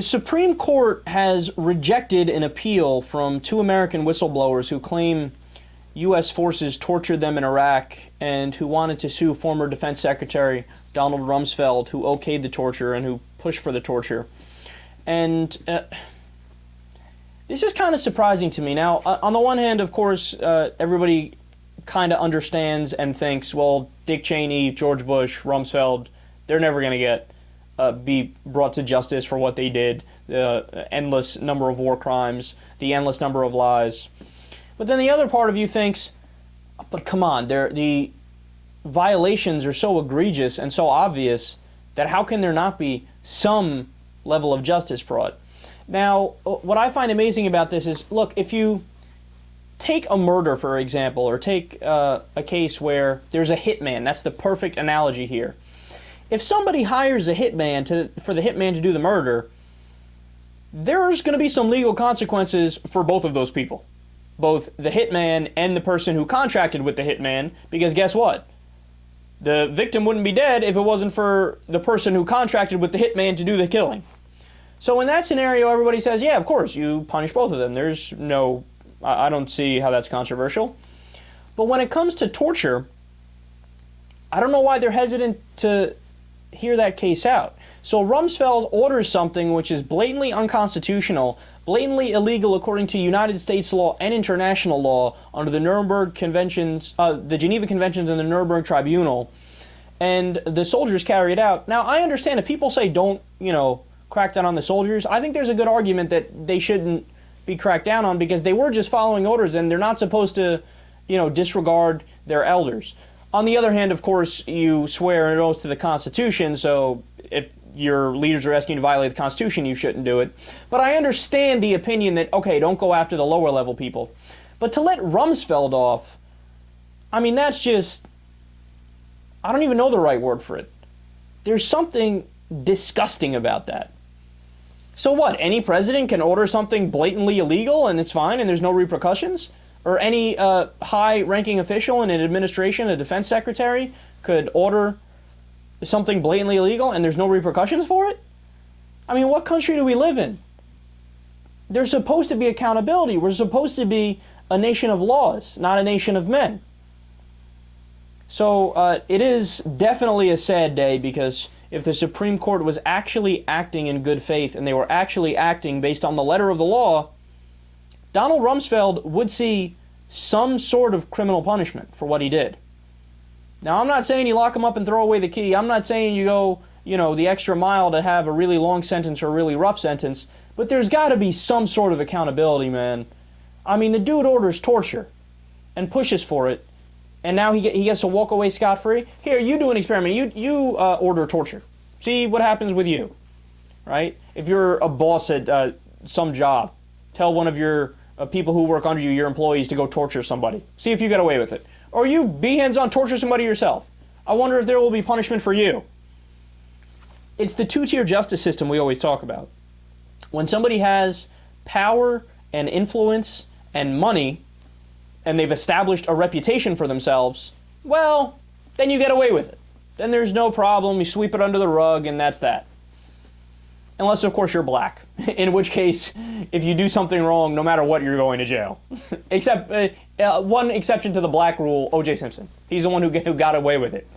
The Supreme Court has rejected an appeal from two American whistleblowers who claim U.S. forces tortured them in Iraq and who wanted to sue former Defense Secretary Donald Rumsfeld, who okayed the torture and who pushed for the torture. And this is kind of surprising to me. Now, on the one hand, of course, everybody kind of understands and thinks, well, Dick Cheney, George Bush, Rumsfeld, they're never going to be brought to justice for what they did, the endless number of war crimes, the endless number of lies. But then the other part of you thinks, but come on, the violations are so egregious and so obvious that how can there not be some level of justice brought? Now, what I find amazing about this is, look, if you take a murder, for example, or take a case where there's a hitman, that's the perfect analogy here. If somebody hires a hitman for the hitman to do the murder, there's going to be some legal consequences for both of those people. Both the hitman and the person who contracted with the hitman, because guess what? The victim wouldn't be dead if it wasn't for the person who contracted with the hitman to do the killing. So in that scenario, everybody says, yeah, of course, you punish both of them. There's no, I don't see how that's controversial. But when it comes to torture, I don't know why they're hesitant to hear that case out. So Rumsfeld orders something which is blatantly unconstitutional, blatantly illegal according to United States law and international law under the Nuremberg Conventions, the Geneva Conventions and the Nuremberg Tribunal, and the soldiers carry it out. Now, I understand if people say don't, crack down on the soldiers, I think there's a good argument that they shouldn't be cracked down on because they were just following orders and they're not supposed to, disregard their elders. On the other hand, of course, you swear an oath to the Constitution, so if your leaders are asking you to violate the Constitution, you shouldn't do it. But I understand the opinion that, okay, don't go after the lower level people. But to let Rumsfeld off, I mean, that's just, I don't even know the right word for it. There's something disgusting about that. So what, any president can order something blatantly illegal and it's fine and there's no repercussions? Or any high-ranking official in an administration, a defense secretary, could order something blatantly illegal and there's no repercussions for it? I mean, what country do we live in? There's supposed to be accountability. We're supposed to be a nation of laws, not a nation of men. So it is definitely a sad day because if the Supreme Court was actually acting in good faith and they were actually acting based on the letter of the law, Donald Rumsfeld would see some sort of criminal punishment for what he did. Now, I'm not saying you lock him up and throw away the key. I'm not saying you go, the extra mile to have a really long sentence or a really rough sentence, but there's got to be some sort of accountability, man. I mean, the dude orders torture and pushes for it, and now he gets to walk away scot-free. Here, you do an experiment. You order torture. See what happens with you, right? If you're a boss at some job, tell one of your people who work under you, your employees, to go torture somebody. See if you get away with it. Or you be hands-on, torture somebody yourself. I wonder if there will be punishment for you. It's the two-tier justice system we always talk about. When somebody has power and influence and money, and they've established a reputation for themselves, well, then you get away with it. Then there's no problem, you sweep it under the rug, and that's that. Unless, of course, you're black. In which case, if you do something wrong, no matter what, you're going to jail. Except, one exception to the black rule, O.J. Simpson. He's the one who got away with it.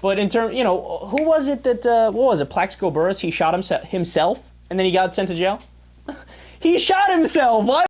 But in terms, who was it that, what was it, Plaxico Burress? He shot himself, and then he got sent to jail? He shot himself! Why